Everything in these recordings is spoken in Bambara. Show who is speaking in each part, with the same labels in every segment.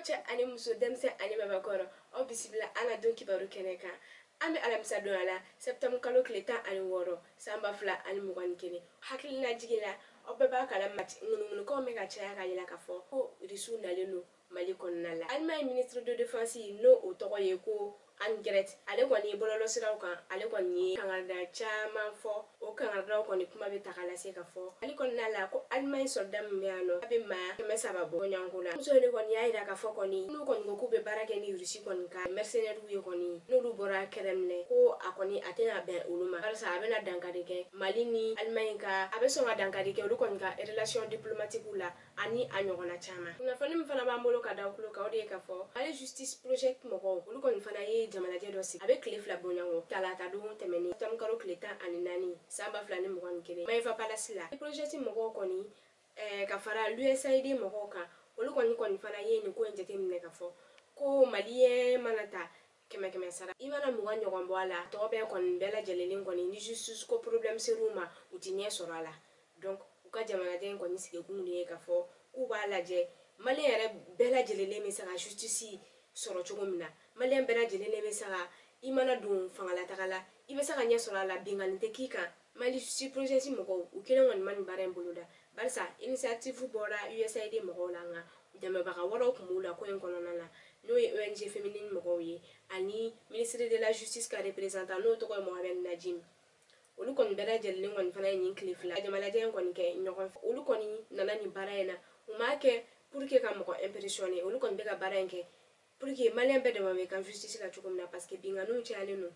Speaker 1: cɛ ani muso denmisɛn ani mabakɔrɔ aw bisimila an ka don kibaru kɛnɛ kan an bɛ alamisa don a la septembre kalo tile 16 san 2021 hakilina jigin aw bɛɛ b'a kalama ŋunuŋunukaw bɛ ka caya ka yɛlɛ ka fɔ ko Rusiw nalen don Mali kɔnɔna la. Allemagne ministre de défense n'o o tɔgɔ ye ko Annegret ale kɔni bɔlɔlɔsiraw kan ale kɔni ye kangarida caman fɔ o kangaridaw kɔni kuma bɛ ta ka lase ka fɔ Mali kɔnɔna la ko Allemagne soldat min bɛ yan nɔ a bɛ maa 300 bɔ ɲɔgɔnko la. Muso de kɔni y'a jira ka fɔ kɔni n'u kɔni ko k'u bɛ baara kɛ ni Rusi kɔni ka mercenaires ye kɔni n'olu bɔra kɛrɛminɛ ko a kɔni a tɛna bɛn olu ma barisa a bɛna dankari kɛ Mali ni Allemagne ka a bɛ sɔn ka dankari kɛ olu kɔni ka relation diplomatique la ani a ɲɔgɔnna caman. Kunnafoni min fana b'an bolo ka da kulo kan o de ye ka fɔ Mali Justice Project mɔgɔw olu kɔni fana ye jamanajɛ dɔ sigi a bɛ tile 2 bɔ ɲɔgɔn talata don tɛmɛnen septembre kalo tile 14 san 2021 Maïva Palace la. Project mɔgɔw kɔni ka fara l'USAID mɔgɔw kan olu kɔni fana ye nin ko in jateminɛ ka fɔ ko maliyɛn mana ta 100 sara i mana 20 ɲɔgɔn bɔ a la tɔgɔ bɛɛ kɔni bɛɛ lajɛlen kɔni ni justice ko problème ser'u ma u ti ɲɛ sɔrɔ a la donc u ka jamanajɛ in kɔni sigikun de ye ka fɔ k'u b'a lajɛ maliyɛn yɛrɛ bɛɛ lajɛlen bɛ se ka justice sɔrɔ cogo min na maliyɛn bɛɛ lajɛlen bɛ se ka i mana don fangalataga la i bɛ se ka ɲɛ sɔrɔ a la bingani tɛ k'i kan. Mali Justice Project mɔgɔw u kelen kɔni ma nin baara in boloda barisa initiative bɔra USAID mɔgɔw la nka dɛmɛbaga wɛrɛw tun b'u la ko in kɔnɔna na n'o ye ONG féminine mɔgɔw ye ani ministre de la justice ka représentant n'o tɔgɔ ye Mohamed Najim olu kɔni bɛɛ lajɛlen kɔni fana ye nin tile 2 jamanajɛ in kɔni kɛ ɲɔgɔn fɛ olu kɔni nana nin baara in na u m'a kɛ pour que ka mɔgɔ impressionner olu kɔni bɛ ka baara in kɛ pour que maliyɛn bɛɛ dɛmɛ bɛ kan justice la cogo min na parce que binganiw cayalen don.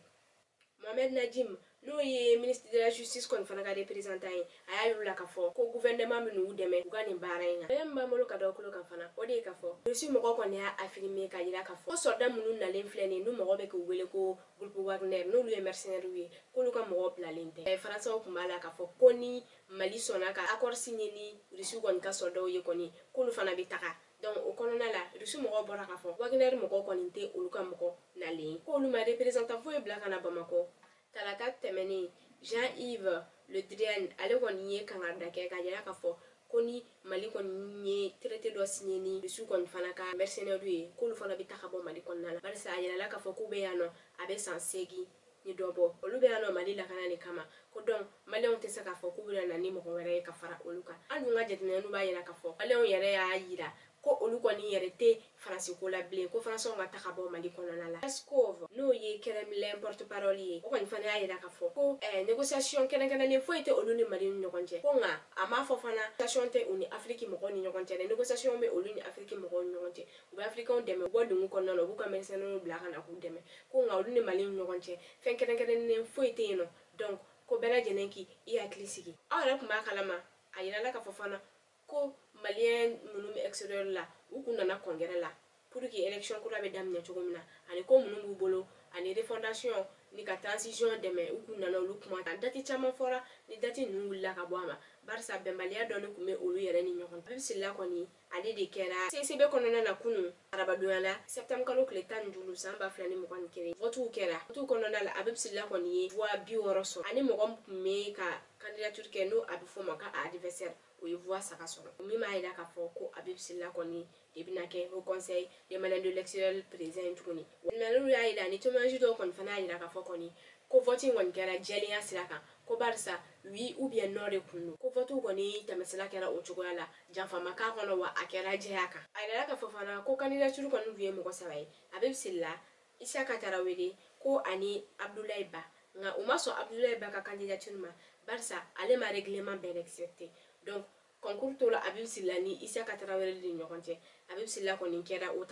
Speaker 1: Mohamed Najim n'o ye ministre de la justice kɔni fana ka représentant ye a y'a yir'u la ka fɔ ko gouvernement bɛ n'u dɛmɛ u ka nin baara in na. Min b'an bolo ka da kulo kan fana o de ye ka fɔ Rusi mɔgɔw kɔni y'a affirmer ka yira ka fɔ ko soldat minnu nalen filɛ nin n'u mɔgɔ bɛ k'u wele ko groupe Wagner n'olu ye mercenaires ye k'olu ka mɔgɔ bilalen tɛ. Faransaw tun b'a la ka fɔ ko ni Mali sɔnna ka accord signer ni Rusiw kɔni ka soldats ye kɔni k'olu fana bɛ taga donc o kɔnɔna la Rusi mɔgɔw bɔra ka fɔ Wagner mɔgɔw kɔni tɛ olu ka mɔgɔ nalen ye k'olu ma représentant foyi bila ka na Bamako. Talata tɛmɛnen Jean-Yves Le Drian ale kɔni ye kangarida kɛ ka yira ka fɔ ko ni Mali kɔni ye traité dɔ signer ni Rusiw kɔni fana ka mercenaires ye k'olu fana bɛ taga bɔ Mali kɔnɔna la barisa a yirala ka fɔ k'u bɛ yan nɔ a bɛ san 8 ni dɔ bɔ olu bɛ yan nɔ Mali lakana de kama ko donc maliyɛnw tɛ se k'a fɔ k'u bɛ na ni mɔgɔ wɛrɛ ye ka fara olu kan an dun ka jateminɛw b'a yira ka fɔ maliyɛnw yɛrɛ y'a yira ko olu kɔni yɛrɛ tɛ Faransi ko la bilen ko Faransɛw ka taga bɔ Mali kɔnɔna la. Peskov n'o ye Kremlin porte-parole ye o kɔni fana y'a yira ka fɔ ko négociation kɛrɛnkɛrɛnnen foyi tɛ olu ni Mali ni ɲɔgɔn cɛ ko nka a m'a fɔ fana négociation tɛ u ni Afrique mɔgɔw ni ɲɔgɔn cɛ dɛ négociation bɛ olu ni Afrique mɔgɔw ni ɲɔgɔn cɛ u bɛ africains dɛmɛ u bɔ dungu kɔnɔna la u b'u ka mercenaires bila ka na k'u dɛmɛ ko nka olu ni Mali ni ɲɔgɔn cɛ fɛn kɛrɛnkɛrɛnnen foyi tɛ yen nɔ donc ko bɛɛ lajɛlen k'i hakili sigi aw yɛrɛ tun b'a kalama a yirala ka fɔ fana ko maliyɛn minnu bɛ extérieur la u kun nana congrès la pour que élection kura bɛ daminɛ cogo min na ani ko minnu b'u bolo ani refondation ni ka transition dɛmɛ u kun nana olu kuma kan date caman fɔra ni date ninnu wulila ka bɔ a ma barisa bɛnbaliya dɔɔni tun bɛ olu yɛrɛ ni ɲɔgɔn cɛ. Abibisila kɔni ale de kɛra CCB kɔnɔna na kunun arabadonya la septembre kalo tile 15 san 2021 vote kɛra vote kɔnɔna la Abibisila kɔni ye voix 60 sɔrɔ ani mɔgɔ min tun bɛ ka candidature kɛ n'o a bɛ fɔ o ma ko adversaire o ye voix 3 sɔrɔ min b'a jira k'a fɔ ko Abibisila kɔni de bɛna kɛ au conseil des malien de l'extérieur président tuguni mais n'olu y'a jira ni témoignage dɔw kɔni fana y'a jira k'a fɔ kɔni ko vote kɔni kɛra jɛlenya sira kan ko barisa oui ou bien non de kun don ko vote kɔni tɛmɛsira kɛra o cogoya la janfa ma k'a kɔnɔ wa a kɛra jɛya kan a yirala k'a fɔ fana ko candidature kɔni tun ye mɔgɔ 3 ye Abibisila Isaka Tarawele ko ani Abdoulaye Ba nka u ma sɔn Abdoulaye Ba ka candidature ma barisa ale ma règlement bɛɛ respecté donc concours tora Abibisila ni Isaka Tarawele de ɲɔgɔn cɛ Abibisila kɔni kɛra o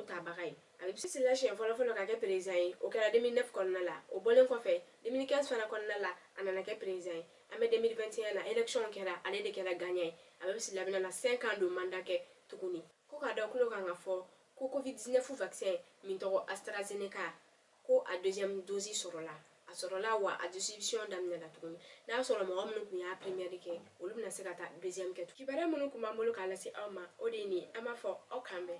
Speaker 1: tabaga ye Abibisila siɲɛ fɔlɔ ka kɛ président ye o kɛra 2009 kɔnɔna la o bɔlen kɔfɛ 2015 fana kɔnɔna la a nana kɛ président ye an bɛ 2021 na élection kɛra ale de kɛra gagnant ye Abibisila bɛna 5 ans de mandat kɛ tuguni ko ka da kulo kan ka fɔ ko covid-19 vaccin min tɔgɔ AstraZeneca ko a deuxième dose sɔrɔla a sɔrɔla wa a distribution daminɛna tuguni n'a sɔrɔ mɔgɔ minnu tun y'a première kɛ olu bɛna se ka taa deuxième kɛ kibaruya minnu tun b'an bolo k'a lase aw ma o de ye nin an b'a fɔ aw kan bɛn